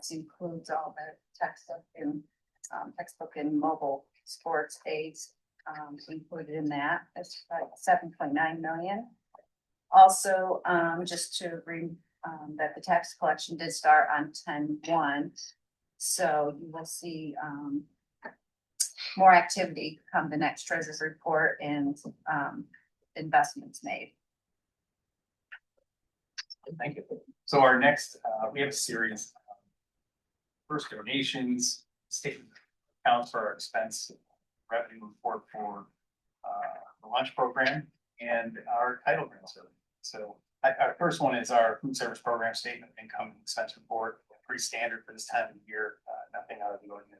This includes all the textbook and mobile sports aids included in that. It's about 7.9 million. Also, just to that the tax collection did start on 10/1, so you will see more activity come the next treasurer's report and investments made. Thank you. So our next, we have a series of first donations, statement accounts for our expense revenue report for the lunch program and our title grant survey. So our first one is our food service program statement of income and expense report. Pretty standard for this time of the year, nothing out of the ordinary.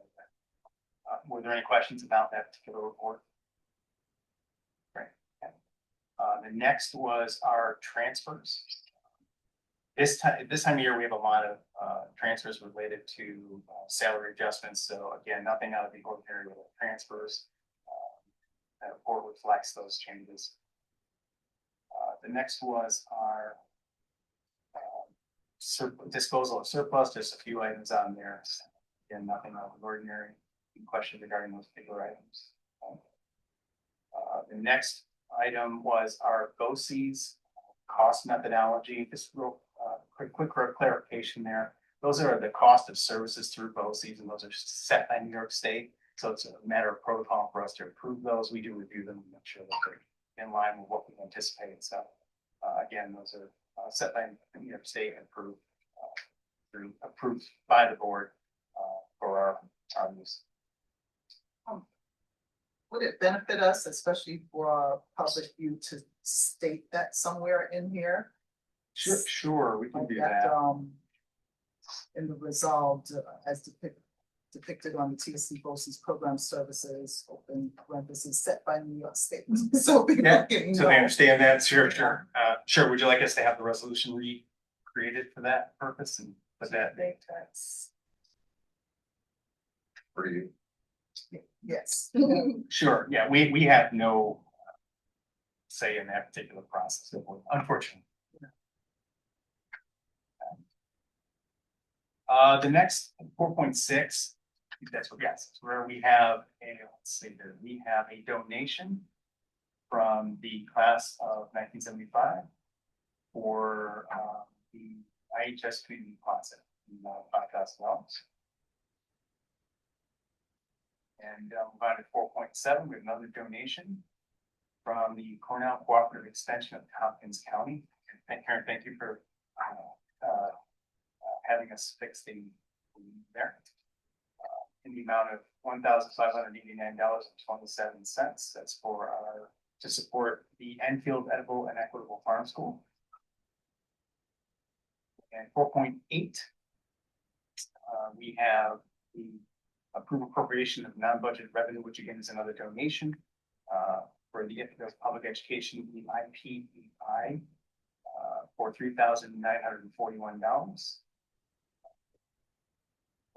Were there any questions about that particular report? Great. Okay. The next was our transfers. This time of year, we have a lot of transfers related to salary adjustments. So again, nothing out of the ordinary with transfers. That report reflects those changes. The next was our disposal of surplus. Just a few items on there. Again, nothing out of the ordinary. Any questions regarding those particular items? The next item was our BOCES cost methodology. Just real quick clarification there. Those are the cost of services through BOCES, and those are set by New York State. So it's a matter of protocol for us to approve those. We do review them and make sure that they're in line with what we anticipate. So again, those are set by New York State and approved by the board for our use. Would it benefit us, especially for public view, to state that somewhere in here? Sure, we can like do that. In the resolved as depicted on the TSC BOCES program services, open parentheses, set by New York State. So people can so they understand that. Sure. Sure. Would you like us to have the resolution recreated for that purpose and put that? For you. Yes. Sure. Yeah, we have no say in that particular process, unfortunately. The next 4.6, that's what, yes, where we have a donation from the class of 1975 for the IHS Community Closet, $5,000. And about at 4.7, we have another donation from the Cornell Cooperative Extension of Tompkins County. And Karen, thank you for having us fix the there in the amount of $1,589.27. That's for to support the Enfield Edible and Equitable Farm School. And 4.8, we have the approved appropriation of non-budget revenue, which again is another donation for the public education, the IPEI, for $3,941.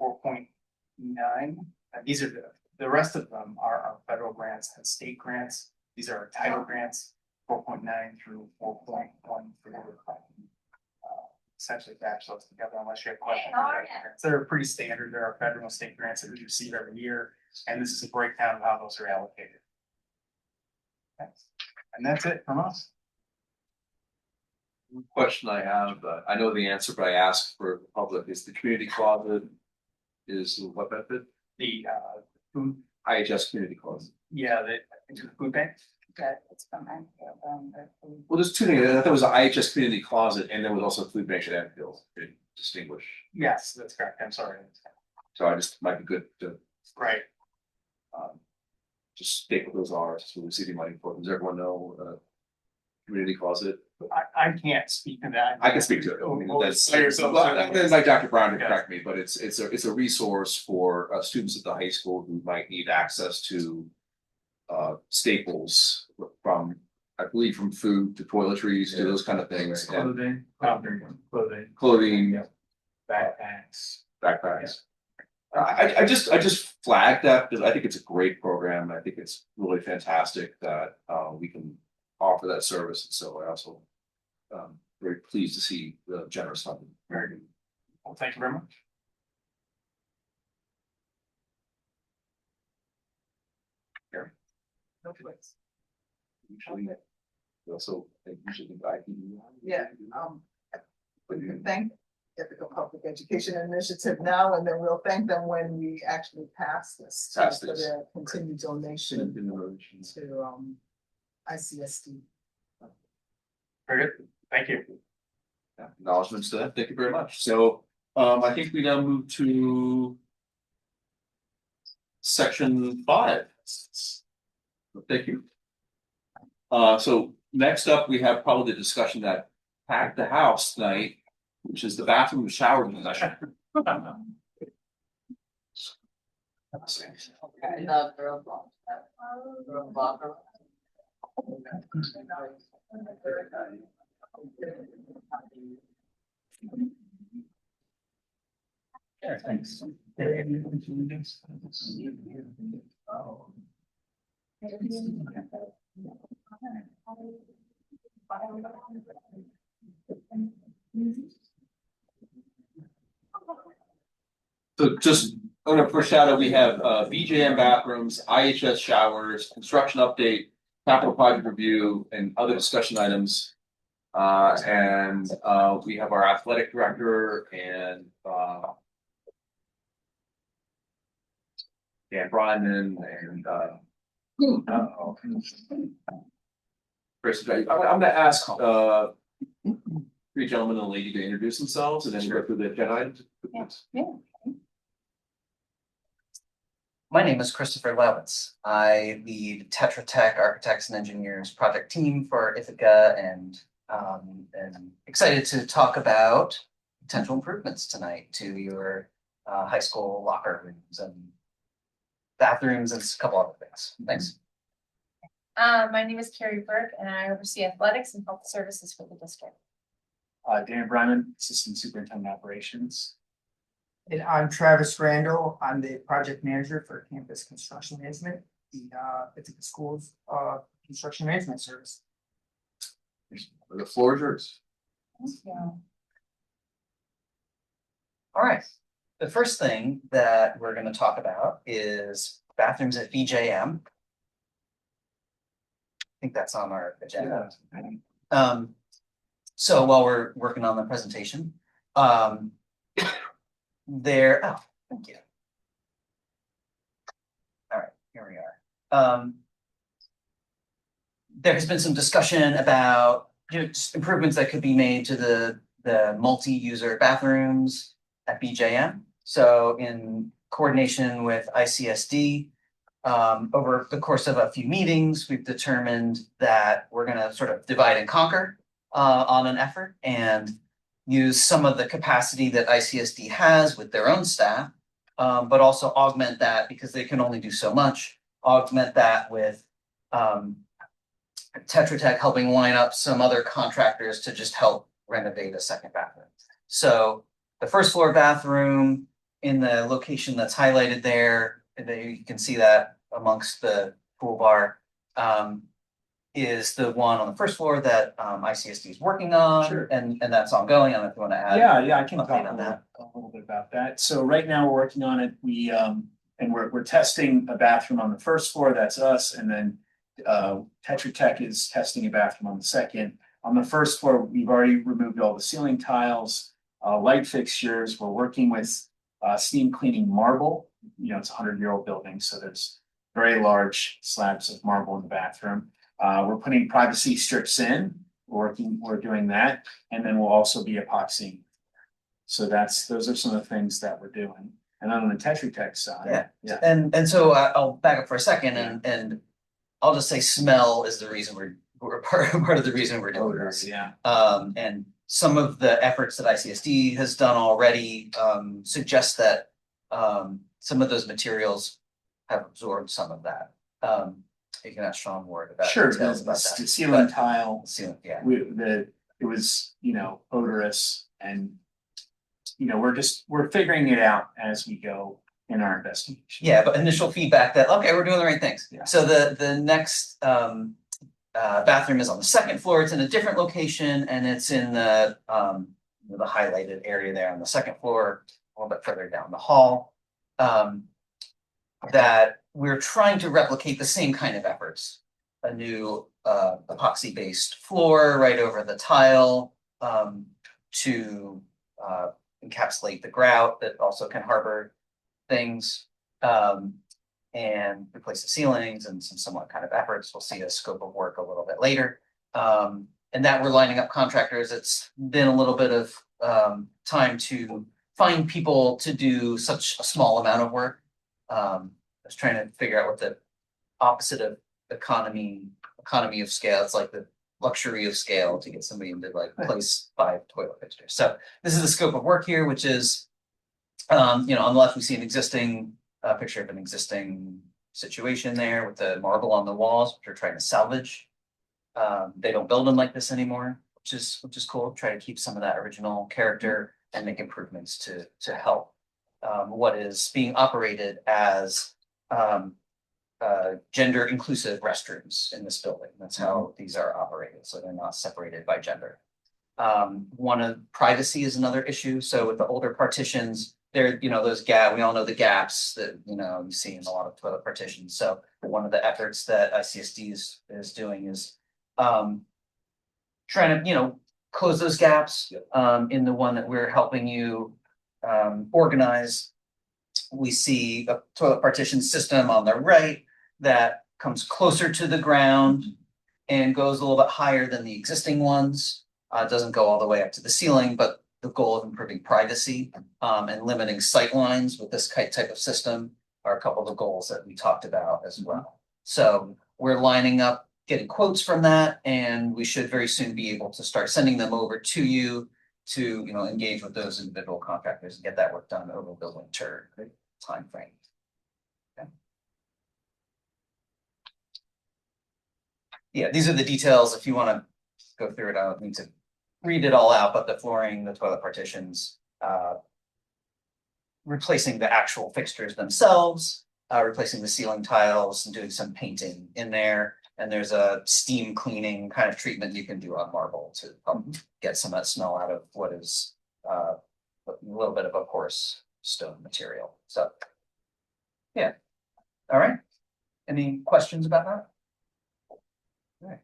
4.9. These are the rest of them are our federal grants and state grants. These are our title grants, 4.9 through 4.1 essentially batch those together unless you have questions. They're pretty standard. There are federal and state grants that we receive every year, and this is a breakdown of how those are allocated. Okay. And that's it from us. One question I have, I know the answer, but I ask for the public, is the community closet is what benefit? The food IHS community closet. Yeah, the food bank. It's from Well, there's two things. I thought it was the IHS community closet, and there was also food bank at Enfield. To distinguish. Yes, that's correct. I'm sorry. So I just might be good to just state what those are. So we see the money for. Does everyone know community closet? I can't speak to that. I can speak to it. I mean, that's like Dr. Brown to correct me, but it's a resource for students at the high school who might need access to staples from, I believe, from food to toiletries to those kind of things. Clothing, backpacks. I just flagged that because I think it's a great program. I think it's really fantastic that we can offer that service. And so I also very pleased to see the generous funding. Very good. Well, thank you very much. No place. Usually, also, usually I can. Yeah, we can thank Ithaca Public Education Initiative now, and then we'll thank them when we actually pass this. Pass For this. their continued donation Generation. to, ICSD. Very good, thank you. Yeah, acknowledgements to that, thank you very much. So, I think we now move to section 5. Thank you. So next up, we have probably the discussion that packed the house tonight, which is the bathroom and shower discussion. Yeah, thanks. So just, I'm gonna foreshadow, we have BJM bathrooms, IHS showers, construction update, capital project review, and other discussion items. And we have our athletic director and Dan Bryman and Chris. I'm gonna ask three gentlemen and a lady to introduce themselves and then go through the agenda items. Yeah. My name is Christopher Lewitz. I lead Tetra Tech Architects and Engineers project team for Ithaca and excited to talk about potential improvements tonight to your high school locker rooms and bathrooms and a couple other things. Thanks. My name is Carrie Burke and I oversee athletics and health services for the district. Dan Bryman, Assistant Superintendent Operations. And I'm Travis Randall. I'm the project manager for campus construction management, the Ithaca Schools construction management service. The floor is yours. All right. The first thing that we're going to talk about is bathrooms at VJM. I think that's on our agenda. So while we're working on the presentation, thank you. All right, here we are. There has been some discussion about just improvements that could be made to the multi-user bathrooms at BJM. So in coordination with ICSD, over the course of a few meetings, we've determined that we're going to sort of divide and conquer on an effort and use some of the capacity that ICSD has with their own staff, but also augment that because they can only do so much, augment that with Tetra Tech helping line up some other contractors to just help renovate a second bathroom. So the first floor bathroom in the location that's highlighted there, you can see that amongst the pool bar, is the one on the first floor that ICSD is working on. Sure. And that's ongoing. I don't know if you want to add. Yeah, I can talk update on a little bit about that. So right now we're working on it. We're testing a bathroom on the first floor, that's us, and then Tetra Tech is testing a bathroom on the second. On the first floor, we've already removed all the ceiling tiles, light fixtures. We're working with steam cleaning marble. It's a 100-year-old building, so there's very large slabs of marble in the bathroom. We're putting privacy strips in. We're doing that, and then we'll also be epoxying. So those are some of the things that we're doing. And then on the Tetra Tech side, Yeah. And so I'll back up for a second and I'll just say smell is the reason we're part of the reason we're doing this. Yeah. And some of the efforts that ICSD has done already suggest that some of those materials have absorbed some of that. You can ask Sean Ward about Sure, details about the that. ceiling tile, Yeah. it was, odorous, and we're figuring it out as we go in our investigation. Yeah, but initial feedback that, okay, we're doing the right things. Yeah. So the next bathroom is on the second floor. It's in a different location and it's in the highlighted area there on the second floor, a little bit further down the hall. that we're trying to replicate the same kind of efforts. A new epoxy-based floor right over the tile to encapsulate the grout that also can harbor things. And replace the ceilings and some somewhat kind of efforts. We'll see a scope of work a little bit later. And that we're lining up contractors. It's been a little bit of time to find people to do such a small amount of work. I was trying to figure out what the opposite of economy of scale. It's like the luxury of scale to get somebody to like place 5 toilet fixtures. So this is the scope of work here, which is, on the left, we see an existing picture of an existing situation there with the marble on the walls, which we're trying to salvage. They don't build them like this anymore, which is cool. Try to keep some of that original character and make improvements to help what is being operated as gender inclusive restrooms in this building. That's how these are operated, so they're not separated by gender. One of privacy is another issue. So with the older partitions, there, those we all know the gaps that, you see in a lot of toilet partitions. So one of the efforts that ICSD is doing is trying to, close those gaps. In the one that we're helping you organize, we see a toilet partition system on the right that comes closer to the ground and goes a little bit higher than the existing ones. It doesn't go all the way up to the ceiling, but the goal of improving privacy and limiting sight lines with this type of system are a couple of the goals that we talked about as well. So we're lining up, getting quotes from that, and we should very soon be able to start sending them over to you to, engage with those individual contractors and get that work done over the winter timeframe. Okay. Yeah, these are the details. If you want to go through it, I don't need to read it all out, but the flooring, the toilet partitions, replacing the actual fixtures themselves, replacing the ceiling tiles and doing some painting in there. And there's a steam cleaning kind of treatment you can do on marble to get some of that smell out of what is a little bit of a porous stone material. So, yeah. All right. Any questions about that? All right.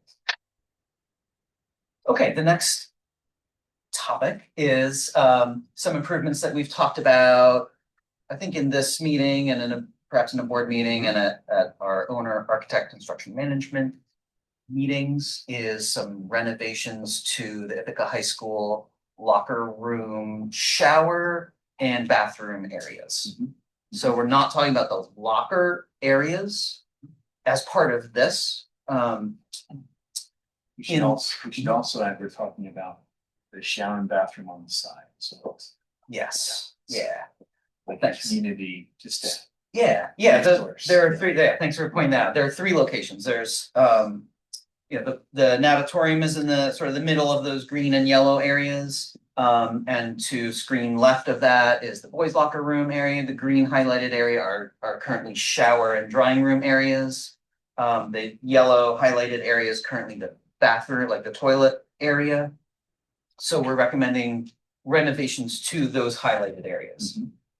Okay, the next topic is some improvements that we've talked about, I think in this meeting and perhaps in a board meeting and at our owner architect construction management meetings, is some renovations to the Ithaca High School locker room, shower and bathroom areas. So we're not talking about the locker areas as part of this. We should also add, we're talking about the shower and bathroom on the side, so. Yes, yeah. Like Thanks. community, just. Yeah, there are 3 there. Thanks for pointing that out. There are 3 locations. There's, the natatorium is in the sort of the middle of those green and yellow areas. And to screen left of that is the boys' locker room area. The green highlighted area are currently shower and drying room areas. The yellow highlighted area is currently the bathroom, like the toilet area. So we're recommending renovations to those highlighted areas.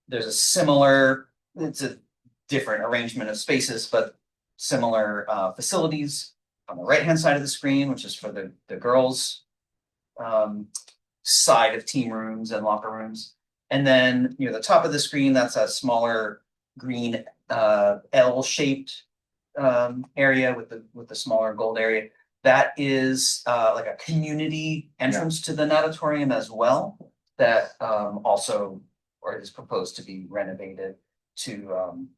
There's it's a different arrangement of spaces, but similar facilities on the right-hand side of the screen, which is for the girls' side of team rooms and locker rooms. And then near the top of the screen, that's a smaller green L-shaped area with the smaller gold area. That is like a community entrance to the natatorium as well, that also or is proposed to be renovated to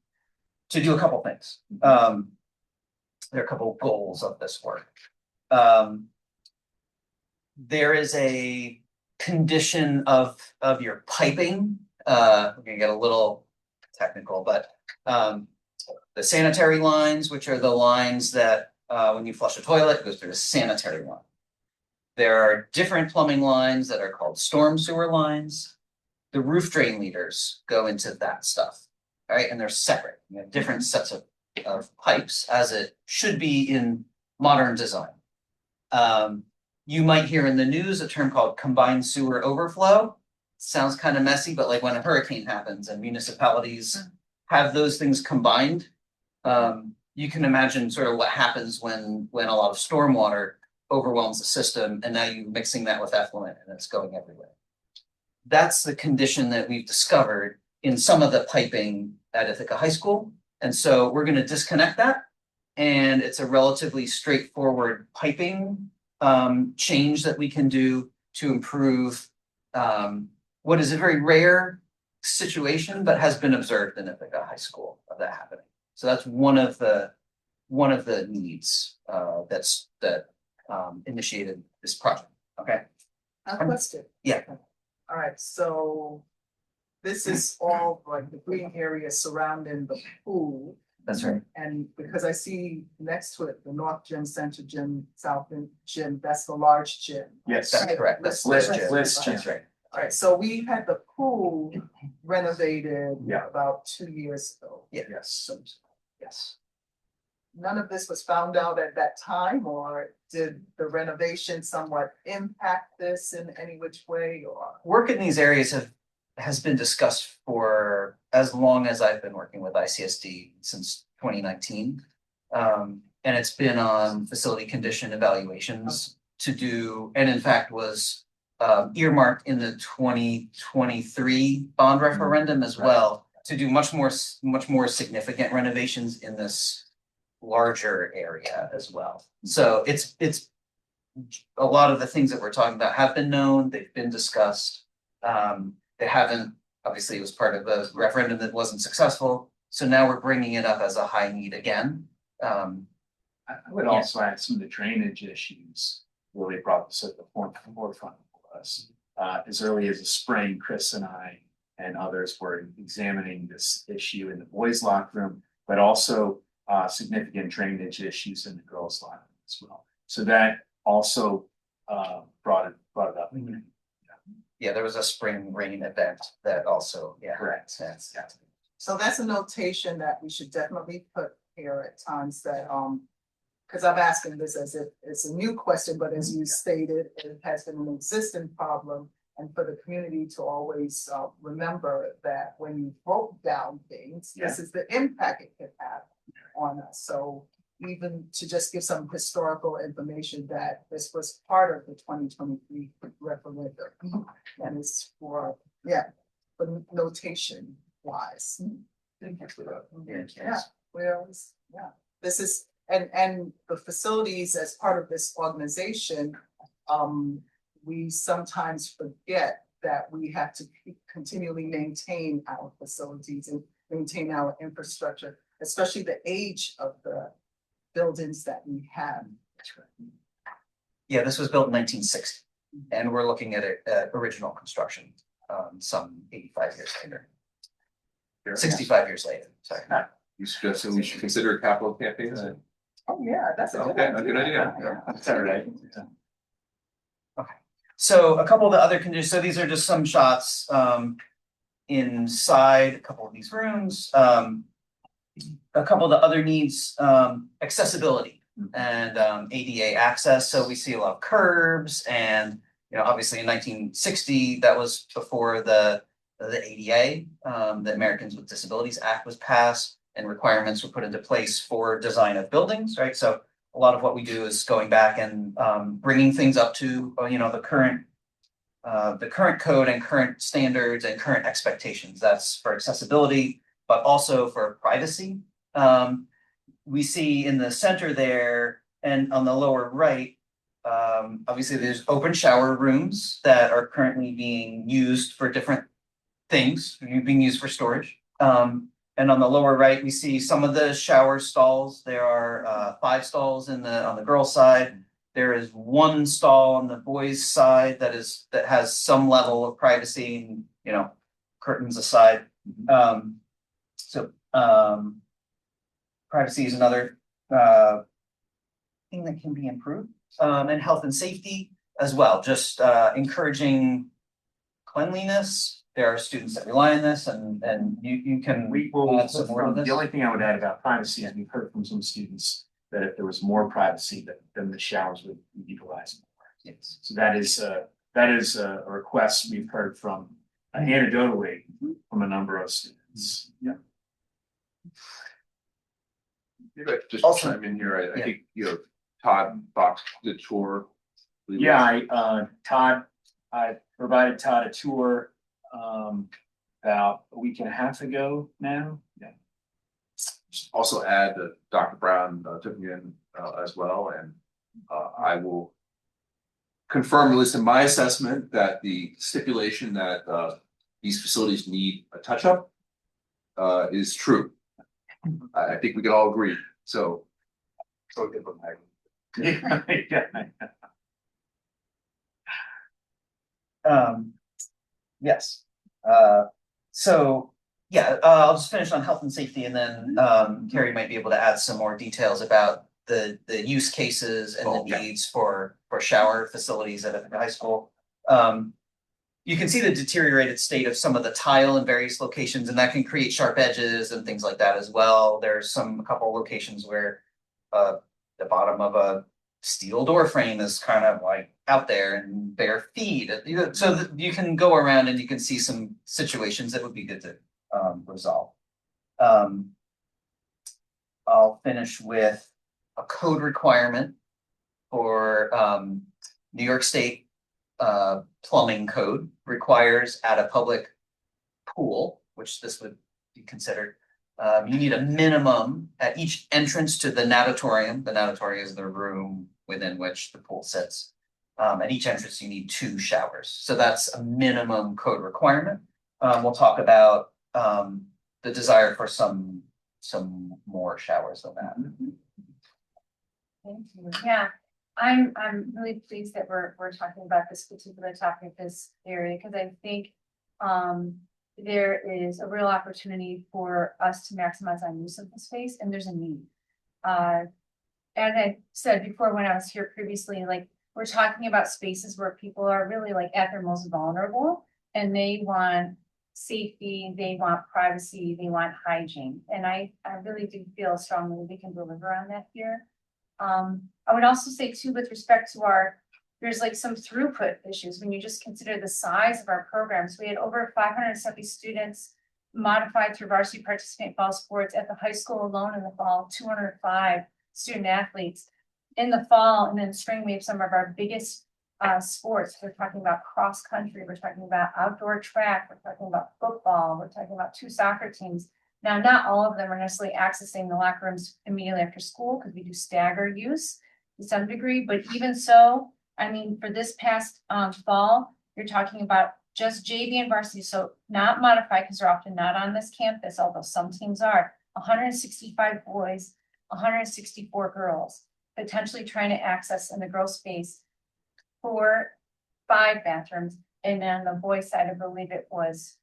do a couple things. There are a couple of goals of this work. There is a condition of your piping. We're gonna get a little technical, but the sanitary lines, which are the lines that when you flush a toilet, it goes through a sanitary line. There are different plumbing lines that are called storm sewer lines. The roof drain leaders go into that stuff, all right? And they're separate. You have different sets of pipes, as it should be in modern design. You might hear in the news a term called combined sewer overflow. Sounds kind of messy, but like when a hurricane happens and municipalities have those things combined, you can imagine sort of what happens when a lot of stormwater overwhelms the system, and now you're mixing that with effluent and it's going everywhere. That's the condition that we've discovered in some of the piping at Ithaca High School. And so we're gonna disconnect that. And it's a relatively straightforward piping change that we can do to improve what is a very rare situation, but has been observed in Ithaca High School of that happening. So that's one of the needs that initiated this project. Okay. A question. Yeah. All right, so this is all like the green area surrounding the pool. That's right. And because I see next to it, the North Gym, Central Gym, South Gym, that's the large gym. Yes. That's correct. That's List Gym. Gym. That's right. All right, so we had the pool renovated Yeah. about 2 years ago. Yes. Yes. None of this was found out at that time, or did the renovation somewhat impact this in any which way, or? Work in these areas has been discussed for as long as I've been working with ICSD, since 2019. And it's been on facility condition evaluations to do, and in fact was earmarked in the 2023 bond referendum as well, to do much more significant renovations in this larger area as well. So it's a lot of the things that we're talking about have been known, they've been discussed. They haven't, obviously it was part of the referendum that wasn't successful. So now we're bringing it up as a high need again. I would also add some of the drainage issues really brought this at the forefront for us. As early as the spring, Chris and I and others were examining this issue in the boys' locker room, but also significant drainage issues in the girls' locker room as well. So that also brought it up. Mhm. Yeah, there was a spring rain event that also, yeah. Correct. That's, yeah. So that's a notation that we should definitely put here at times that, because I'm asking this as if it's a new question, but as you stated, it has been an existing problem. And for the community to always remember that when you broke down things, this is the impact it could have on us. So even to just give some historical information that this was part of the 2023 referendum. And it's for notation wise. Yeah, whereas, this is, and the facilities as part of this organization, we sometimes forget that we have to continually maintain our facilities and maintain our infrastructure, especially the age of the buildings that we have. Yeah, this was built in 1960, and we're looking at it at original construction, some 85 years later. 65 years later, sorry. You suggested we should consider capital campaigns? Oh, yeah, that's a good Okay, idea. a good idea. That's all right. So a couple of the other conditions, so these are just some shots inside a couple of these rooms. A couple of the other needs, accessibility and ADA access. So we see a lot of curbs, and obviously in 1960, that was before the ADA, the Americans with Disabilities Act was passed, and requirements were put into place for design of buildings, right? So a lot of what we do is going back and bringing things up to the current code and current standards and current expectations. That's for accessibility, but also for privacy. We see in the center there and on the lower right, obviously there's open shower rooms that are currently being used for different things, being used for storage. And on the lower right, we see some of the shower stalls. There are 5 stalls on the girls' side. There is 1 stall on the boys' side that has some level of privacy, and curtains aside. Privacy is another thing that can be improved, and health and safety as well. Just encouraging cleanliness. There are students that rely on this, and you can We will, add some more on this. the only thing I would add about privacy, and we've heard from some students that if there was more privacy, then the showers would be utilized more. Yes. So that is a request we've heard from anecdotally from a number of students. Yeah. Maybe I could just Also- chime in here. I yeah. think, Todd boxed the tour. Yeah, I provided Todd a tour, about a week and a half ago now. Yeah. Also add that Dr. Brown took me in as well, and I will confirm, at least in my assessment, that the stipulation that these facilities need a touch-up is true. I think we can all agree, so. So good for Maggie. Yeah. Yes, so, yeah, I'll just finish on health and safety and then, Carrie might be able to add some more details about the use cases and the Okay. needs for shower facilities at a high school. You can see the deteriorated state of some of the tile in various locations, and that can create sharp edges and things like that as well. There's a couple locations where the bottom of a steel door frame is kind of like out there and bare feet. So that you can go around and you can see some situations that would be good to resolve. I'll finish with a code requirement for New York State plumbing code requires at a public pool, which this would be considered. You need a minimum at each entrance to the natatorium. The natatorium is the room within which the pool sits. At each entrance, you need 2 showers. So that's a minimum code requirement. We'll talk about the desire for some more showers than that. Thank you. Yeah, I'm really pleased that we're talking about this particular topic, this area, because I think there is a real opportunity for us to maximize our use of the space, and there's a need. And I said before when I was here previously, like, we're talking about spaces where people are really like at their most vulnerable and they want safety, they want privacy, they want hygiene. And I really do feel strongly we can deliver on that here. I would also say too, with respect to there's like some throughput issues when you just consider the size of our programs. We had over 570 students modified through varsity participant fall sports at the high school alone in the fall, 205 student athletes. In the fall and then spring, we have some of our biggest sports. We're talking about cross country, we're talking about outdoor track, we're talking about football, we're talking about 2 soccer teams. Now, not all of them are necessarily accessing the locker rooms immediately after school because we do stagger use to some degree, but even so, I mean, for this past fall, you're talking about just JV and varsity, so not modified because they're often not on this campus, although some teams are, 165 boys, 164 girls, potentially trying to access in the gross space 5 bathrooms, and then the boys side, I believe it was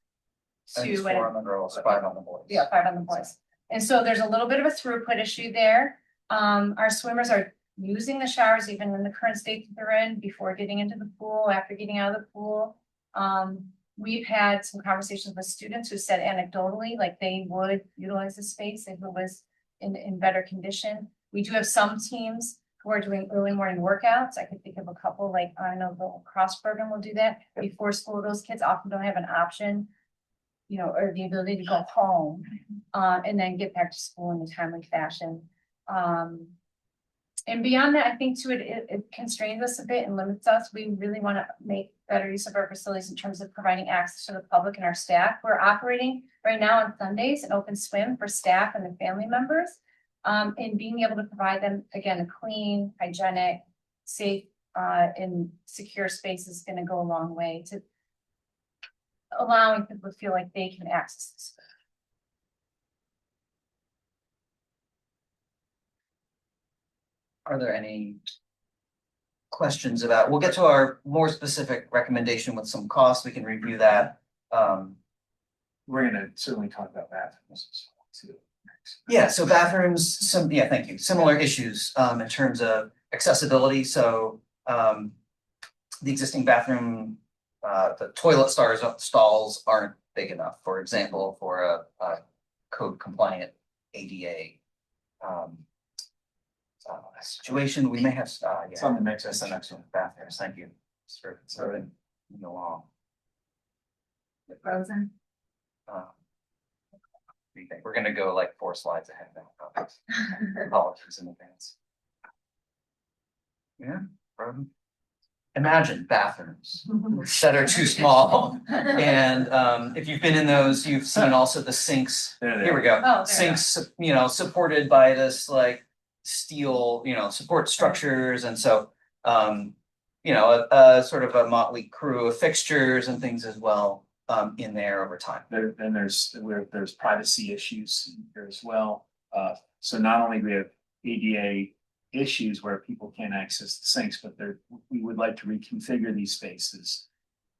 I think it's 2 4 on the girls, 5 on the boys. yeah, 5 on the boys. And so there's a little bit of a throughput issue there. Our swimmers are using the showers even in the current state that they're in before getting into the pool, after getting out of the pool. We've had some conversations with students who said anecdotally, like they would utilize the space if it was in better condition. We do have some teams who are doing early morning workouts. I could think of a couple, like I know the cross program will do that before school. Those kids often don't have an option, or the ability to go home and then get back to school in a timely fashion. And beyond that, I think too, it constrains us a bit and limits us. We really want to make better use of our facilities in terms of providing access to the public and our staff. We're operating right now on Sundays an open swim for staff and their family members. And being able to provide them, again, a clean, hygienic, safe, and secure space is going to go a long way to allowing people to feel like they can access this. Are there any questions about, we'll get to our more specific recommendation with some costs, we can review that. We're gonna certainly talk about bathrooms too. Yeah, so bathrooms, thank you, similar issues in terms of accessibility, so the existing bathroom, the toilet stalls aren't big enough, for example, for a code compliant ADA situation. We may have, It's on the next. that's the next one, bathrooms, thank you. For moving along. Frozen. We're gonna go like 4 slides ahead now. Apologies in advance. Yeah. Imagine bathrooms that are too small. And if you've been in those, you've seen also the sinks. Here we go. Oh, there. Sinks, supported by this like steel, support structures. And so, a sort of a motley crew of fixtures and things as well in there over time. Then there's privacy issues here as well. So not only do we have ADA issues where people can't access the sinks, but we would like to reconfigure these spaces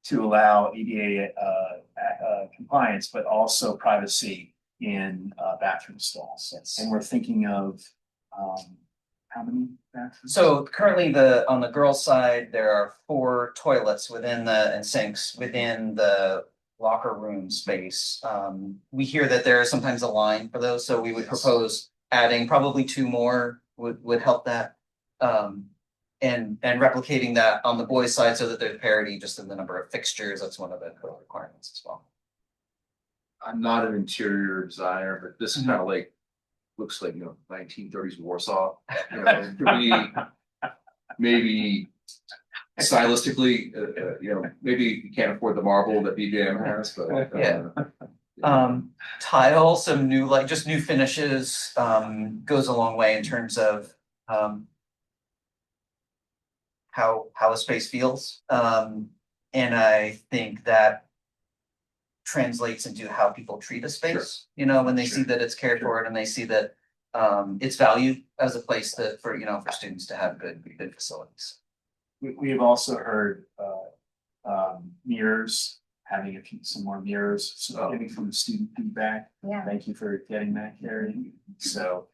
to allow ADA compliance, but also privacy in bathroom stalls. Yes. And we're thinking of how many bathrooms? So currently on the girls' side, there are 4 toilets and sinks within the locker room space. We hear that there is sometimes a line for those, so we would propose adding probably 2 more would help that. And replicating that on the boys' side so that there's parity just in the number of fixtures. That's one of the code requirements as well. I'm not an interior designer, but this is kind of like, looks like, 1930s Warsaw. To me, maybe stylistically, maybe you can't afford the marble that BJM has, but. Yeah. Tile, some new, just new finishes, goes a long way in terms of, how a space feels. And I think that translates into how people treat a space, when they see that it's cared for and they see that, it's valued as a place for students to have good facilities. We have also heard mirrors, having some more mirrors, so getting from the student feedback. Yeah. Thank you for getting that, Carrie. So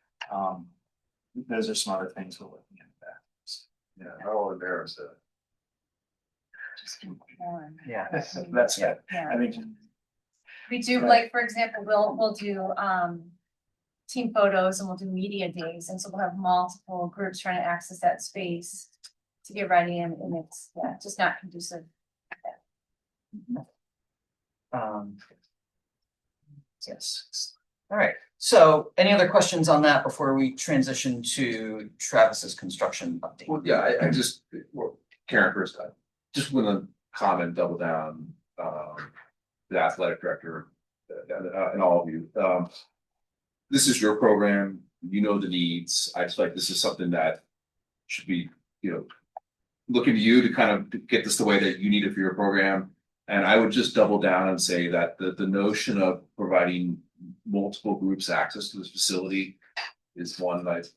those are some other things we're looking at. Yeah, how embarrassed. Yeah. That's Yeah. I think. We do, like, for example, we'll do team photos and we'll do media days, and so we'll have multiple groups trying to access that space to get ready, and it's just not conducive. Yes. All right. So any other questions on that before we transition to Travis's construction update? Well, yeah, I just, Karen first, I just want to comment, double down, the athletic director and all of you. This is your program, the needs. I just like, this is something that should be, looking to you to kind of get this the way that you need it for your program. And I would just double down and say that the notion of providing multiple groups access to this facility is one that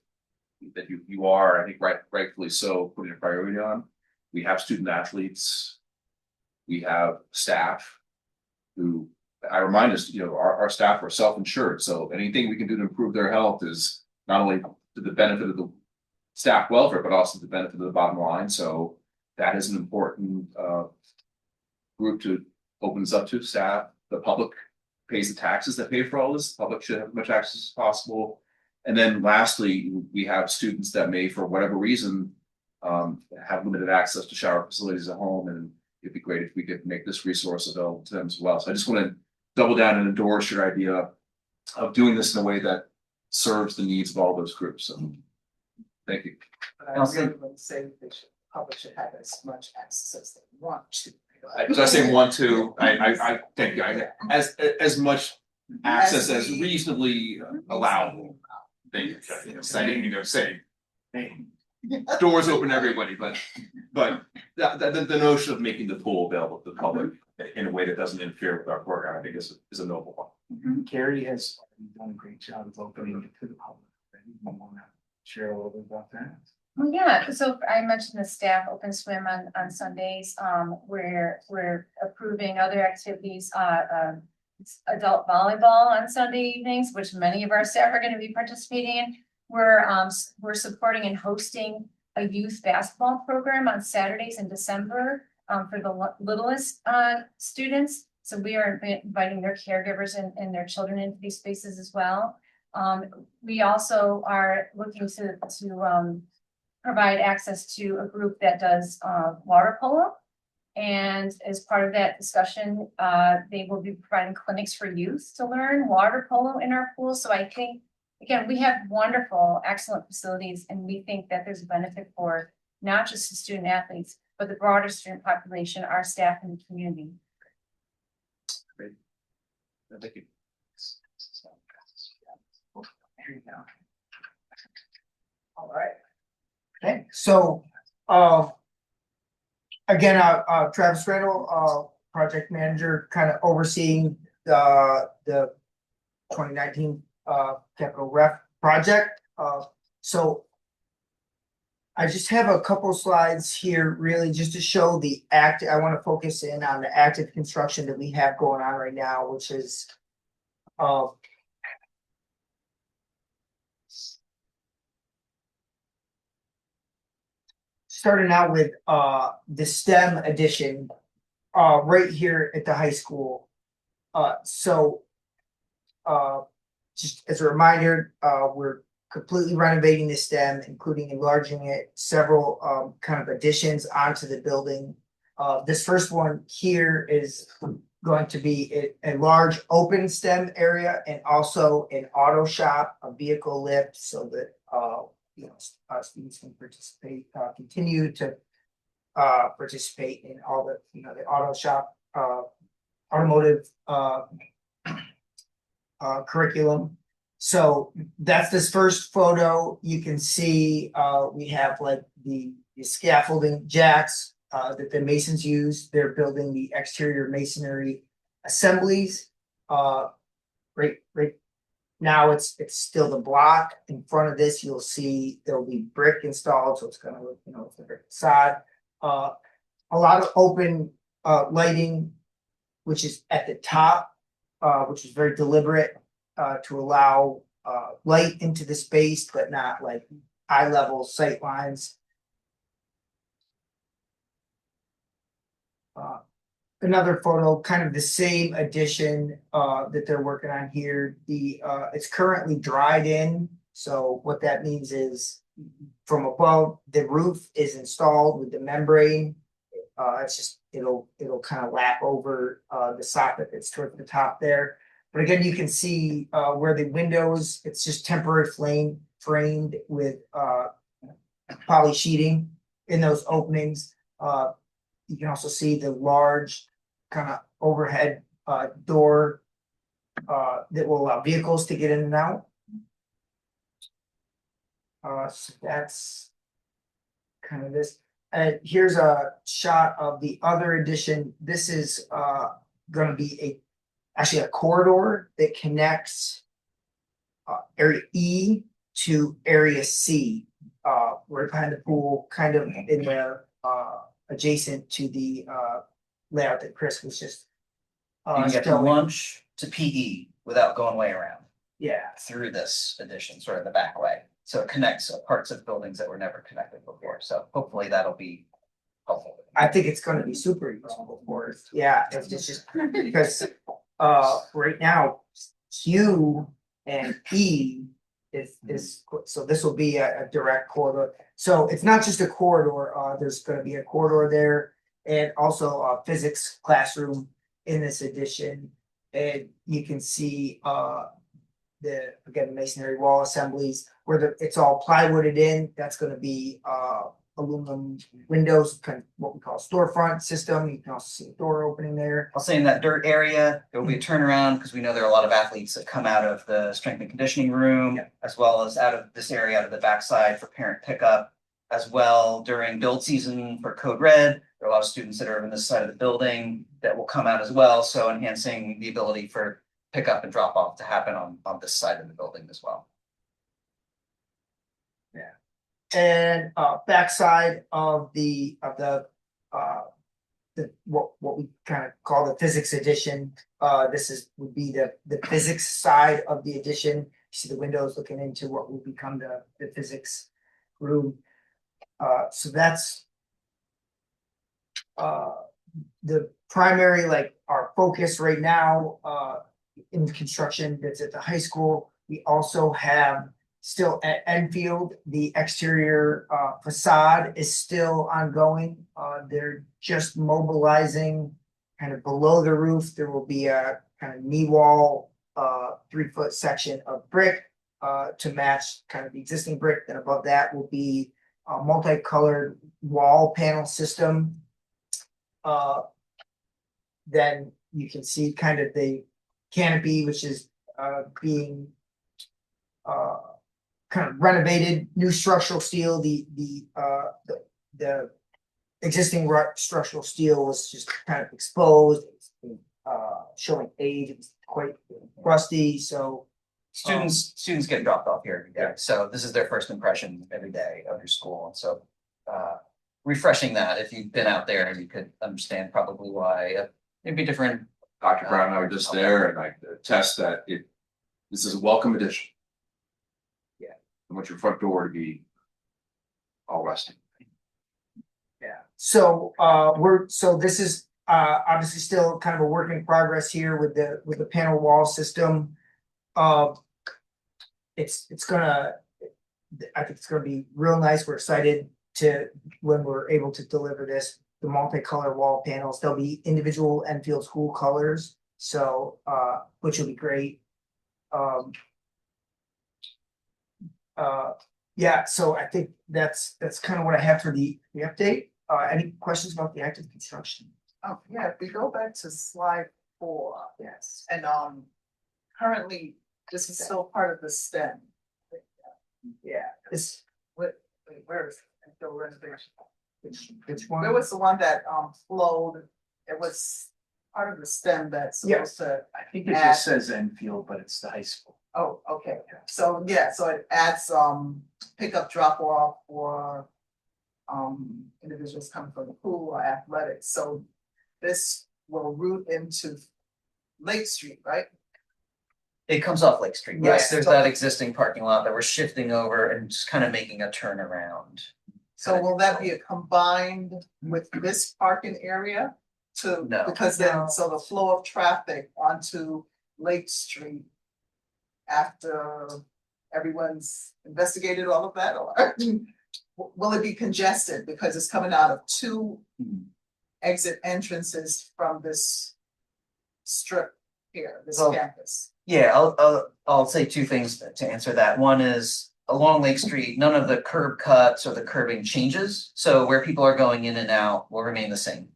you are, I think, rightfully so, putting a priority on. We have student athletes, we have staff who, I remind us, our staff are self-insured, so anything we can do to improve their health is not only to the benefit of the staff welfare, but also the benefit of the bottom line. So that is an important group to open this up to staff. The public pays the taxes that pay for all this. The public should have as much access as possible. And then lastly, we have students that may, for whatever reason, have limited access to shower facilities at home, and it'd be great if we could make this resource available to them as well. So I just want to double down and endorse your idea of doing this in a way that serves the needs of all those groups. So thank you. But I really would say that the public should have as much access as they want to. Was I saying 1, 2? I think as much access as reasonably allowable. Thank you. I didn't mean to say doors open to everybody, but the notion of making the pool available to the public in a way that doesn't interfere with our program, I think is a noble one. Carrie has done a great job of opening it to the public. You want to share a little bit about that? Well, yeah, so I mentioned the staff open swim on Sundays. We're approving other activities, adult volleyball on Sunday evenings, which many of our staff are going to be participating in. We're supporting and hosting a youth basketball program on Saturdays in December for the littlest students. So we are inviting their caregivers and their children into these spaces as well. We also are looking to provide access to a group that does water polo. And as part of that discussion, they will be providing clinics for youth to learn water polo in our pool. So I think again, we have wonderful, excellent facilities, and we think that there's a benefit for not just the student athletes, but the broader student population, our staff and the community. Thank you. Here you go. All right. Okay, so, again, Travis Randall, project manager, kind of overseeing the 2019 capital ref project. So I just have a couple slides here, really, just to show the I want to focus in on the active construction that we have going on right now, which is starting out with the STEM edition right here at the high school. So just as a reminder, we're completely renovating the STEM, including enlarging it, several kind of additions onto the building. This first one here is going to be a large open STEM area and also an auto shop, a vehicle lift, so that you know, students can participate, continue to participate in all the, you know, the auto shop, automotive curriculum. So that's this first photo. You can see we have like the scaffolding jacks that the masons use. They're building the exterior masonry assemblies. Right now it's still the block. In front of this, you'll see there'll be brick installed, so it's gonna look, you know, it's the brick facade. A lot of open lighting, which is at the top, which is very deliberate to allow light into the space, but not like eye level sight lines. Another photo, kind of the same addition that they're working on here. It's currently dried in. So what that means is from above, the roof is installed with the membrane. It's just it'll kind of lap over the soffit that's towards the top there. But again, you can see where the windows, it's just temporary framed with poly sheeting in those openings. You can also see the large kind of overhead door that will allow vehicles to get in and out. So that's kind of this. Here's a shot of the other addition. This is going to be actually a corridor that connects area E to area C, right behind the pool, kind of in there, adjacent to the layout that Chris was just You can get from showing. lunch to PE without going way around Yeah, through this addition, sort of the back way. So it connects parts of buildings that were never connected before. So hopefully that'll be helpful. I think it's going to be super useful for us. Yeah, it's just because right now Q and E is so this will be a direct corridor. So it's not just a corridor. There's going to be a corridor there, and also a physics classroom in this edition. And you can see the masonry wall assemblies where it's all plywooded in. That's going to be aluminum windows, kind of what we call a storefront system. You can also see a door opening there. I'll say in that dirt area, there will be a turnaround because we know there are a lot of athletes that come out of the strength and conditioning room, as well as out of this area, out of the backside for parent pickup, as well during build season for Code Red. There are a lot of students that are on this side of the building that will come out as well. So enhancing the ability for pickup and drop off to happen on this side of the building as well. And backside of the what we kind of call the physics edition. This would be the physics side of the edition. You see the windows looking into what will become the physics room. So that's the primary, like our focus right now in construction that's at the high school. We also have still at Enfield, the exterior facade is still ongoing. They're just mobilizing kind of below the roof. There will be a kind of knee wall 3-foot section of brick to match kind of the existing brick. Then above that will be a multicolored wall panel system. Then you can see kind of the canopy, which is being kind of renovated, new structural steel. The existing structural steel was just kind of exposed, showing age. It was quite rusty. So Students get dropped off here every day, so this is their first impression every day of your school, and so. Refreshing that, if you've been out there, you could understand probably why it'd be different. Dr. Brown and I were just there and I could attest that this is a welcome addition. Yeah. I want your front door to be all rusty. yeah. So this is obviously still kind of a work in progress here with the panel wall system. It's gonna, I think it's gonna be real nice. We're excited to when we're able to deliver the multicolor wall panels. They'll be individual Enfield school colors, so which will be great. Yeah, so I think that's kind of what I have for the update. Any questions about the active construction? Oh, yeah, if we go back to slide 4, Yes. and currently, this is still part of the stem. Yeah, this, Wait, where is it? The renovation. which one? Where was the one that flowed? It was part of the stem that's supposed to, I think it just says Enfield, but it's the high school. oh, okay, so yeah, so it adds pickup drop off for individuals coming from the pool or athletics, so this will route into Lake Street, right? It comes off Lake Street, right? Yes. There's that existing parking lot that we're shifting over and just kind of making a turnaround. So will that be combined with this parking area to, No. because then, so the flow of traffic onto Lake Street after everyone's investigated all of that, or will it be congested because it's coming out of 2 exit entrances from this strip here, this Well, campus? Yeah, I'll say 2 things to answer that. One is along Lake Street, none of the curb cuts or the curbing changes. So where people are going in and out will remain the same.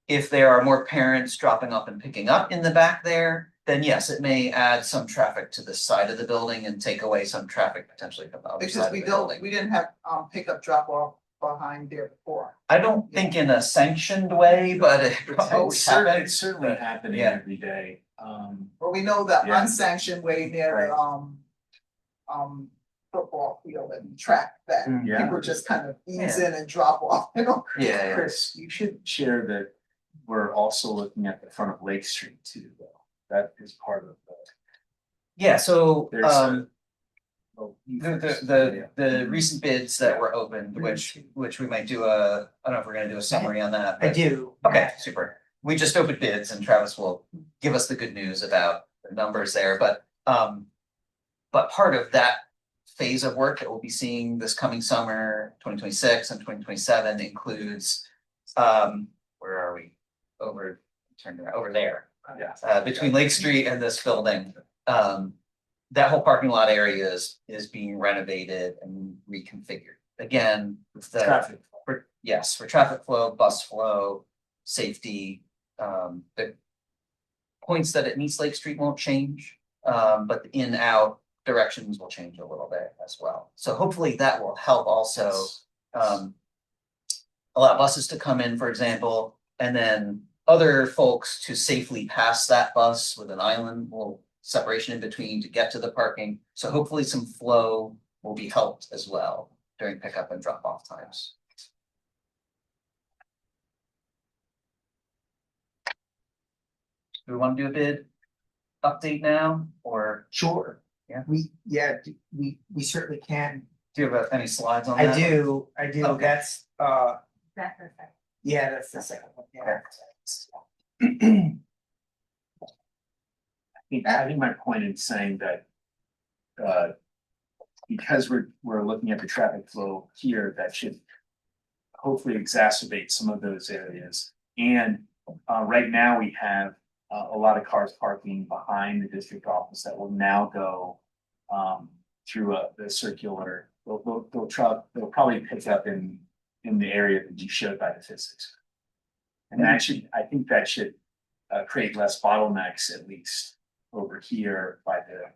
If there are more parents dropping off and picking up in the back there, then yes, it may add some traffic to the side of the building and take away some traffic potentially from the other Because side of the building. we didn't have pickup drop off behind there before. I don't think in a sanctioned way, but it probably It's happens. certainly but happening yeah. every day. Well, we know the Yeah. unsanctioned way near the football field and track that Yeah. people just kind of ease in and drop off, you know? Yeah, Chris, you should share that we're also looking at the front of Lake Street too, though. That is part of yeah, so there's the recent bids that were opened, which we might do I don't know if we're gonna do a summary on that. I but- do. Okay, super. We just opened bids and Travis will give us the good news about the numbers there, but part of that phase of work that we'll be seeing this coming summer, 2026 and 2027 includes, where are we? Over there. Between Lake Street and this building, that whole parking lot area is being renovated and reconfigured. Again, traffic. for traffic flow, bus flow, safety, the points that it meets Lake Street won't change, but the in-out directions will change a little bit as well. So hopefully that will help also allow buses to come in, for example, and then other folks to safely pass that bus with an island or separation in between to get to the parking. So hopefully some flow will be helped as well during pickup and drop off times. Do we want to do a bid update now or Sure. Yeah. We certainly can. do you have any slides on I that? do, Okay. that's That perfect. yeah, that's the second one, yeah. I think my point in saying that because we're looking at the traffic flow here, that should hopefully exacerbate some of those areas. And right now we have a lot of cars parking behind the district office that will now go through the circular, they'll probably pick up in the area that you showed by the physics. And I think that should create less bottlenecks, at least over here by the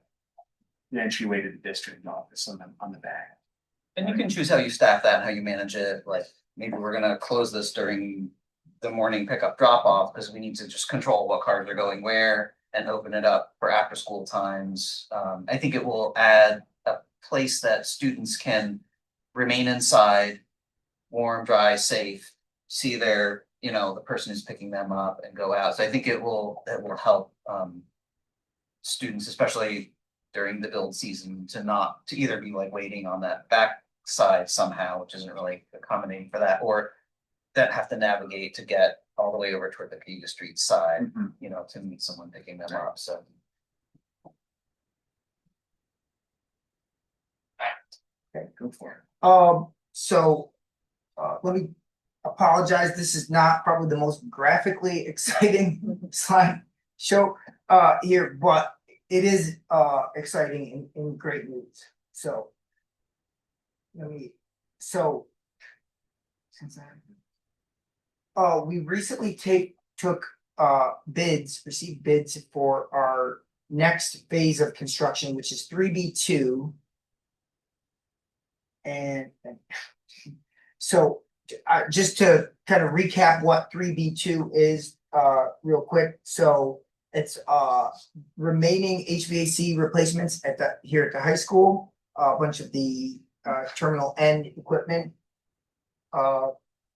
entryway to the district office on the back. And you can choose how you staff that and how you manage it, like maybe we're gonna close this during the morning pickup drop off, because we need to just control what cars are going where and open it up for after school times. I think it will add a place that students can remain inside, warm, dry, safe, see their, the person who's picking them up and go out. So I think it will help students, especially during the build season, to either be like waiting on that back side somehow, which isn't really accommodating for that, or that have to navigate to get all the way over toward the Pega Street side, to meet someone picking them up, so. Okay, go for it. Let me apologize. This is not probably the most graphically exciting slide show here, but it is exciting in great news. So we recently received bids for our next phase of construction, which is 3B2. And so just to kind of recap what 3B2 is real quick. So it's remaining HVAC replacements here at the high school, a bunch of the terminal end equipment.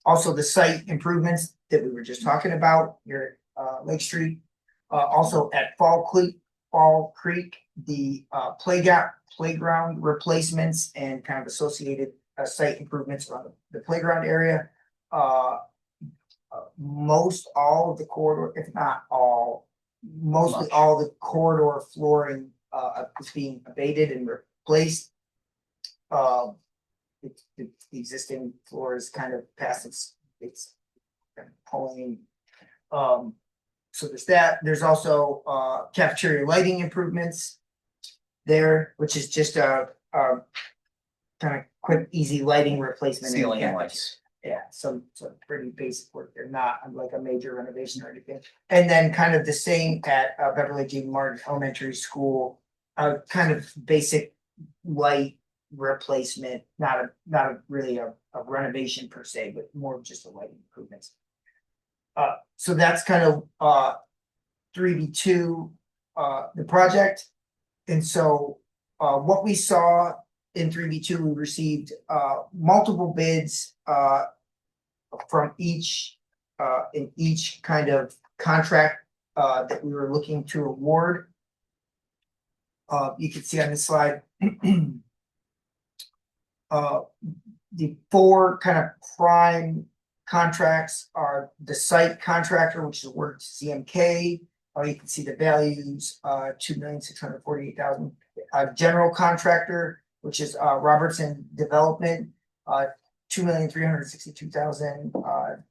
Also the site improvements that we were just talking about here at Lake Street. Also at Fall Creek, the playground replacements and kind of associated site improvements around the playground area. Most all of the corridor, if not all, mostly all the corridor flooring is being abated and replaced. The existing floor is kind of past it's kind of pulling. So there's that. There's also cafeteria lighting improvements there, which is just a kind of quick, easy lighting replacement. Ceiling lights. Yeah, some pretty basic work. They're not like a major renovation or anything. And then kind of the same at Beverly G. Martin Elementary School, kind of basic light replacement, not really a renovation per se, but more of just a lighting improvements. So that's kind of 3B2, the project. And so what we saw in 3B2, we received multiple bids from each kind of contract that we were looking to award. You can see on this slide the four kind of prime contracts are the site contractor, which is awarded to CMK. You can see the values, $2,648,000. General contractor, which is Robertson Development, $2,362,000.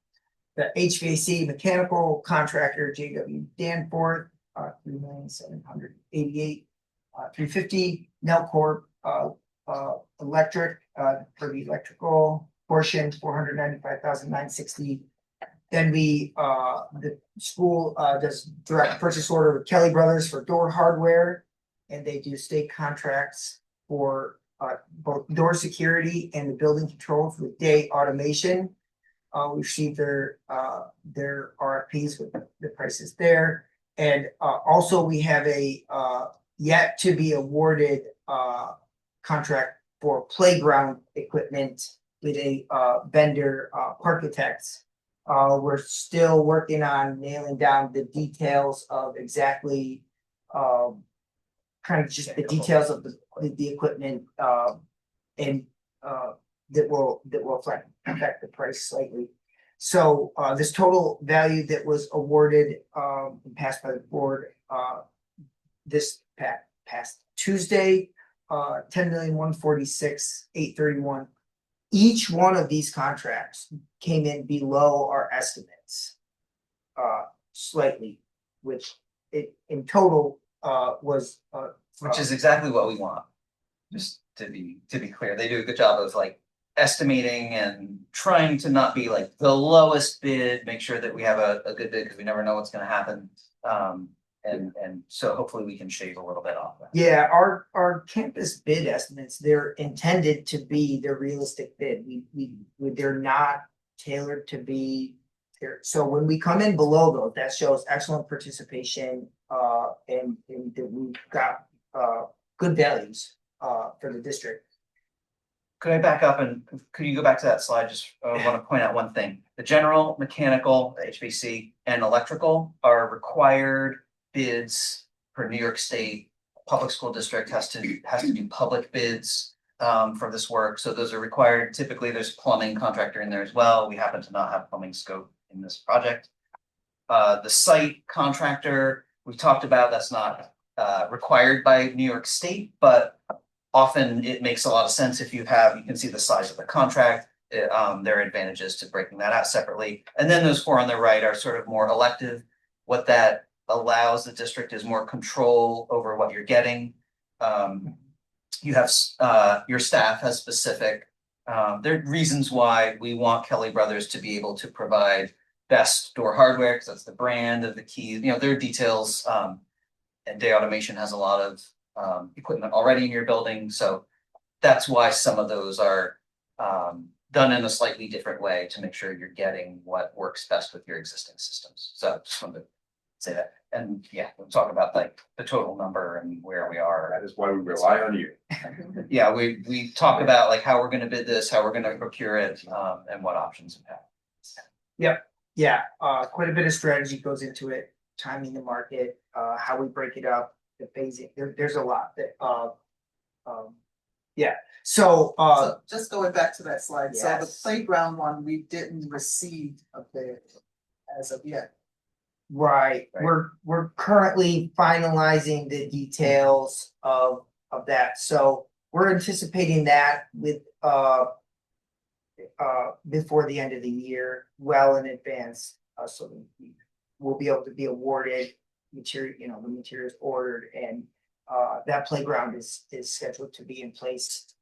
The HVAC mechanical contractor, JW Danforth, $3,788,000. $350,000. Nelcorp Electric for the electrical portion, $495,960. Then the school does direct purchase order with Kelly Brothers for door hardware, and they do state contracts for both door security and the building controls with day automation. We received their RFPs with the prices there, and also we have a yet to be awarded contract for playground equipment with a vendor, Parkitects. We're still working on nailing down the details of exactly kind of just the details of the equipment and that will affect the price slightly. So this total value that was awarded and passed by the board this past Tuesday, $10,146,831. Each one of these contracts came in below our estimates slightly, which in total was which is exactly what we want. just to be clear, they do a good job of like estimating and trying to not be like the lowest bid, make sure that we have a good bid, because we never know what's gonna happen. And so hopefully we can shave a little bit off that. Yeah, our campus bid estimates, they're intended to be the realistic bid. They're not tailored to be there. So when we come in below those, that shows excellent participation, and that we've got, good values, for the district. Could I back up and could you go back to that slide? Just want to point out one thing. The general, mechanical, HVAC, and electrical are required bids for New York State. Public school district has to do public bids for this work. So those are required. Typically, there's plumbing contractor in there as well. We happen to not have plumbing scope in this project. The site contractor we've talked about, that's not required by New York State, but often it makes a lot of sense if you can see the size of the contract. There are advantages to breaking that out separately. And then those four on the right are sort of more elective. What that allows the district is more control over what you're getting. You have your staff has specific, there are reasons why we want Kelly Brothers to be able to provide best door hardware, because that's the brand of the keys. There are details, and Day Automation has a lot of equipment already in your building, so that's why some of those are done in a slightly different way to make sure you're getting what works best with your existing systems. So just wanted to say that, and yeah, we'll talk about like the total number and where we are. That is why we rely on you. Yeah, we talk about like how we're going to bid this, how we're going to procure it, and what options we have. Yeah, quite a bit of strategy goes into it, timing the market, how we break it up, the phasing. There's a lot that, yeah. So just going back to that slide, so the Yes. playground one, we didn't receive a bid as of yet. right, we're currently finalizing the details of that. So we're anticipating that with before the end of the year, well in advance, so we'll be able to be awarded material, the materials ordered, and that playground is scheduled to be in place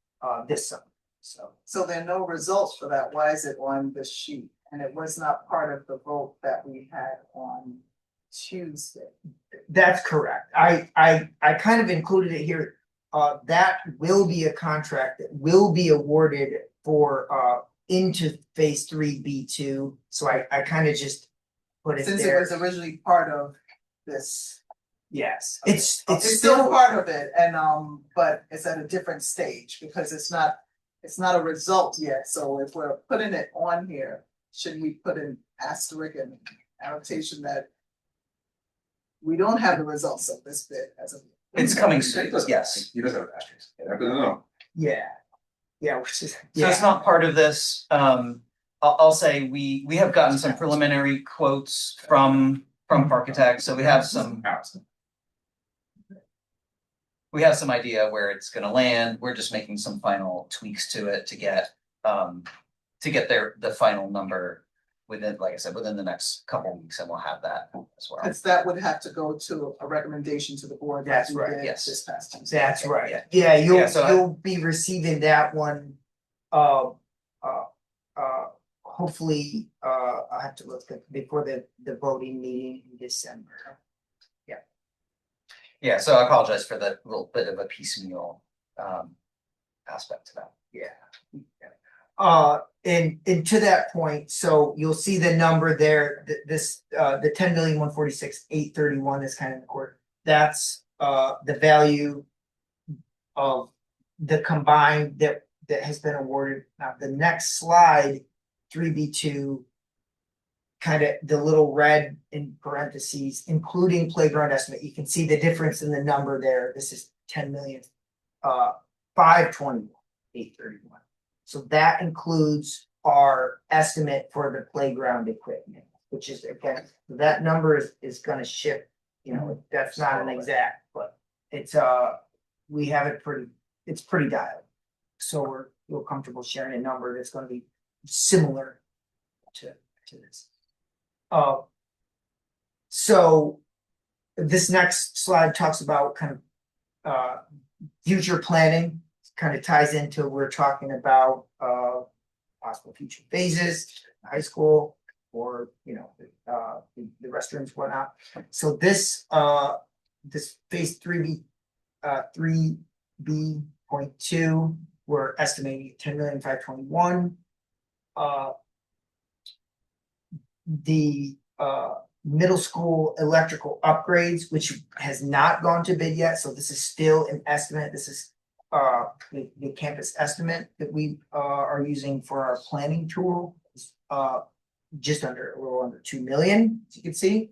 this summer. So there are no results for that. Why is it on the sheet? And it was not part of the vote that we had on Tuesday. That's correct. I kind of included it here. That will be a contract that will be awarded for into phase 3B2. So I kind of just put it Since it there. was originally part of this. Yes, Okay. it's It's still part of it, and but it's at a different stage because it's not a result yet. So if we're putting it on here, should we put an asterisk and annotation that we don't have the results of this bid as of. It's coming soon, yes. He doesn't have asterisks. No. yeah, which is So it's not part of this. I'll say we have gotten some preliminary quotes from architects, so we have some idea where it's gonna land. We're just making some final tweaks to it to get the final number within, like I said, within the next couple of weeks, and we'll have that as well. Because that would have to go to a recommendation to the board. like That's we right, did yes. This past Tuesday. That's Okay, right. yeah. Yeah, Yeah, so you'll be receiving that one. Hopefully, I'll have to look at before the voting meeting in December. Yeah, so I apologize for the little bit of a piecemeal aspect to that. And to that point, so you'll see the number there, the 10,146,831 is kind of the court. That's the value of the combined that has been awarded. Now, the next slide, 3B2, kind of the little red in parentheses, including playground estimate. You can see the difference in the number there. This is 10,521,831. So that includes our estimate for the playground equipment, which is, again, that number is gonna shift, that's not an exact, but it's we have it it's pretty dialed. So we're comfortable sharing a number that's gonna be similar to this. So this next slide talks about kind of future planning. kind of ties into, we're talking about, possible future phases, high school, or, you know, the restrooms, whatnot. So this, this phase 3B.2, we're estimating 10,521,000. The middle school electrical upgrades, which has not gone to bid yet, so this is still an estimate. This is the campus estimate that we are using for our planning tool, is just under, a little under 2 million, as you can see.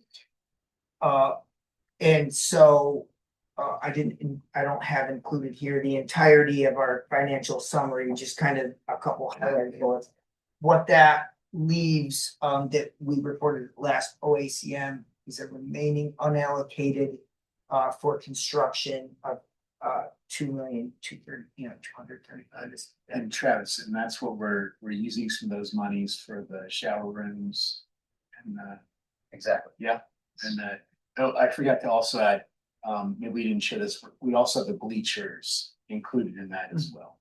And so I don't have included here the entirety of our financial summary, just kind of a couple highlighted bullets. What that leaves, that we reported last OACM, is a remaining unallocated for construction of 2,235,000. And Travis, and that's what we're using some of those monies for the shower rooms and Exactly. and oh, I forgot to also add, maybe we didn't share this, we also have the bleachers included in that as well.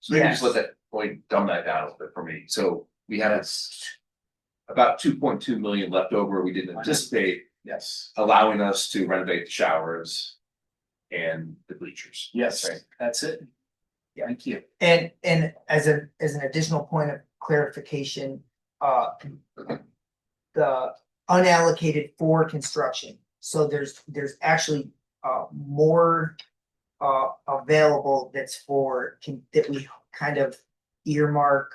So maybe just let that point, dumb that down a little bit for me. So we had about 2.2 million left over. We didn't anticipate Yes, allowing us to renovate the showers and the bleachers. yes, Right. that's it. Yeah. Thank you. And as an additional point of clarification, the unallocated for construction. So there's actually more available that's for that we kind of earmark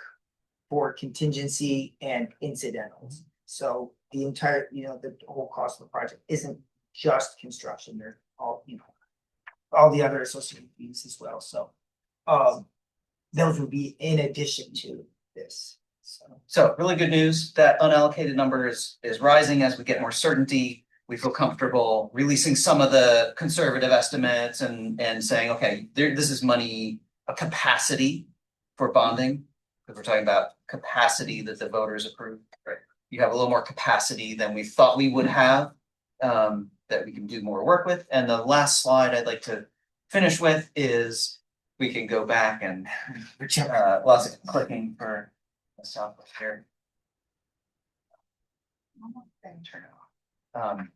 for contingency and incidentals. So the entire, you know, the whole cost of the project isn't just construction. There's all, you know, all the other associated fees as well. So those would be in addition to this. So really good news, that unallocated number is rising as we get more certainty. We feel comfortable releasing some of the conservative estimates and saying, okay, this is money, a capacity for bonding. Because we're talking about capacity that the voters approved. Right. You have a little more capacity than we thought we would have, that we can do more work with. And the last slide I'd like to finish with is we can go back and lots of clicking for the Southwest here. Turn it off.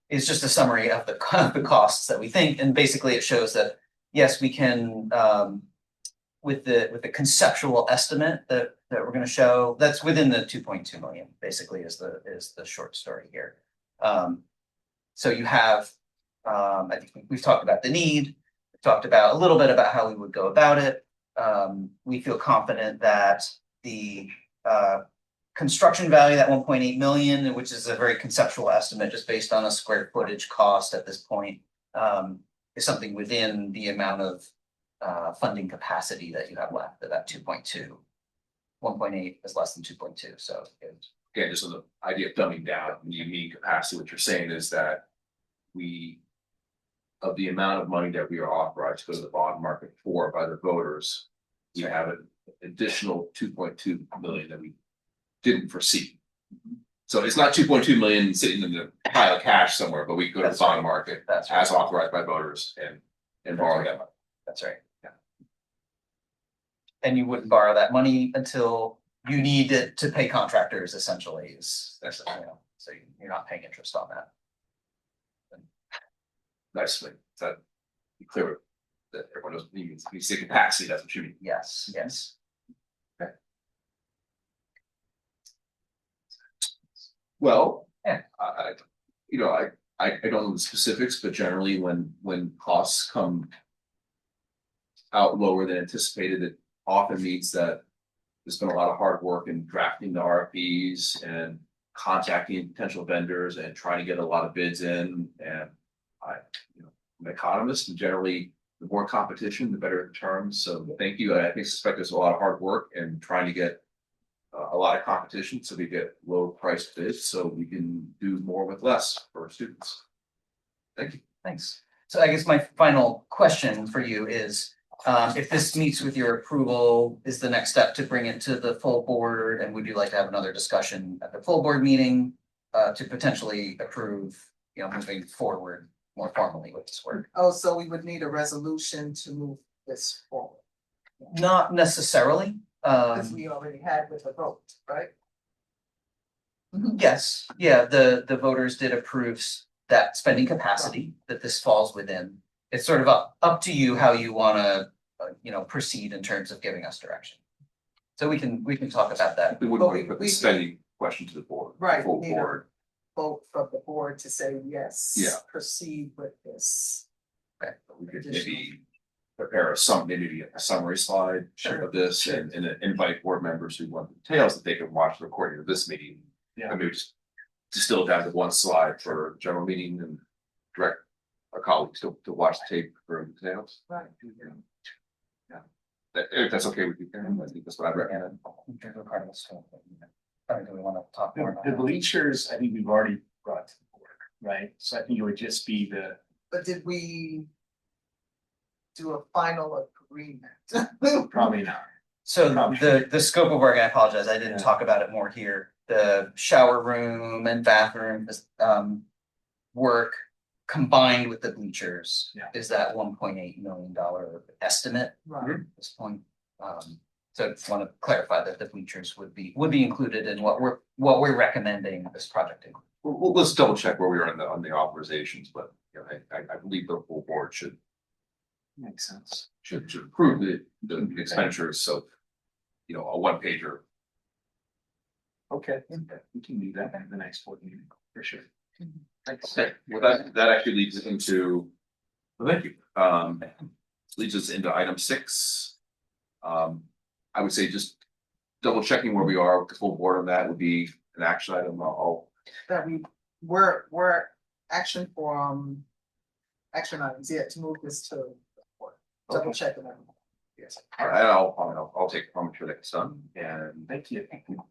Is just a summary of the costs that we think, and basically it shows that yes, we can with the conceptual estimate that we're going to show, that's within the 2.2 million. Basically, is the short story here. So you have, I think we've talked about the need. We've talked about a little bit about how we would go about it. We feel confident that the construction value, that 1.8 million, which is a very conceptual estimate just based on a square footage cost at this point, is something within the amount of funding capacity that you have left, that 2.2. 1.8 is less than 2.2. So Again, just on the idea of dumbing down, when you mean capacity, what you're saying is that of the amount of money that we are authorized to go to the bond market for by the voters, we have an additional 2.2 million that we didn't foresee. So it's not 2.2 million sitting in the pile of cash somewhere, but we go to the bond market as authorized by voters and borrow that money. That's right. Yeah. And you wouldn't borrow that money until you need it to pay contractors, essentially, so you're not paying interest on that. Nicely. That be clear that everyone knows when you say capacity, that's what you mean. Yes, yes. Well, yeah, I don't know the specifics, but generally when costs come out lower than anticipated, it often means that there's been a lot of hard work in drafting the RFPs and contacting potential vendors and trying to get a lot of bids in. And I'm an economist, and generally the more competition, the better the terms. So thank you. I suspect there's a lot of hard work in trying to get a lot of competition, so we get low priced bids, so we can do more with less for students. Thank you. Thanks. So I guess my final question for you is, if this meets with your approval, is the next step to bring it to the full board, and would you like to have another discussion at the full board meeting to potentially approve, moving forward more formally with this work. Oh, so we would need a resolution to move this forward, Not necessarily, because we already had with a vote, right? yes, yeah, the voters did approve that spending capacity that this falls within. It's sort of up to you how you wanna, proceed in terms of giving us direction. So we can talk about that. We wouldn't want to put the spending question to the board. Right, Full we need a board. vote from the board to say yes. Yeah. Proceed with this. We could maybe prepare maybe a summary slide Sure, of this sure. and invite board members who want details that they can watch the recording of this meeting. Yeah. And maybe just distill it down to one slide for general meeting and direct our colleagues to watch the tape for details. Right. Yeah. If that's okay with you, Karen, I think that's what I'd recommend. Do we wanna talk more about The that? bleachers, I think we've already brought to the board, right? So I think it would just be the, But did we do a final agreement? probably not. So the scope of work, I apologize, I didn't Yeah. talk about it more here. The shower room and bathroom, work combined with the bleachers. Yeah. Is that $1.8 million estimate Right, at this point? So I just want to clarify that the bleachers would be included in what we're recommending this project include. Well, let's double check where we are on the authorizations, but I believe the full board should Makes sense. approve the expenditures, so. A one pager. Okay, we can do that at the next board meeting, for sure. Thanks. Okay, well, that actually leads us into. Well, thank you. Leads us into item 6. I would say just double checking where we are with the full board on that would be an action item. that we're action action items yet to move this to the board. Double check them. Yes, I'll take, I'll make sure that it's done, and Thank you. thank you.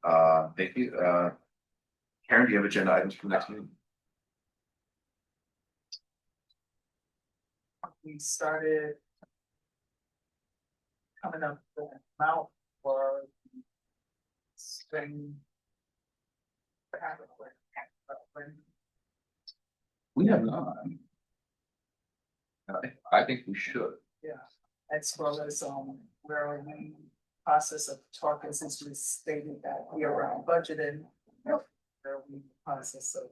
Karen, do you have agenda items for the next meeting? We started coming up with an amount for spring. We have not. I think we should. Yeah, as well as, we're in the process of talking, since we stated that we are around budgeting. We're in the process of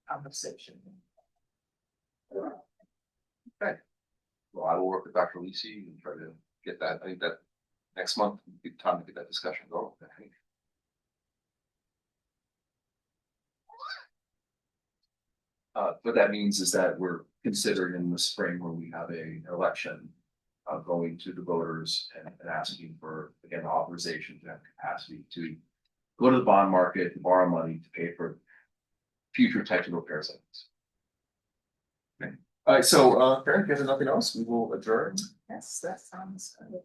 conversation. Okay. Well, I will work with Dr. Lisi and try to get that. I think that next month would be time to get that discussion going. I think. What that means is that we're considering in the spring when we have an election, going to the voters and asking for, again, authorization to have capacity to go to the bond market and borrow money to pay for future types of repairs. Okay. All right, so, Karen, if there's nothing else, we will adjourn. Yes, that sounds good.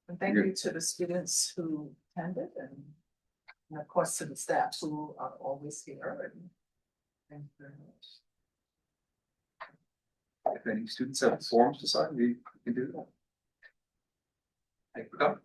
And thank you to the students who attended and of course to the staff who are always here and. Thank you very much. If any students have forms to sign, we can do that. Thank you for coming.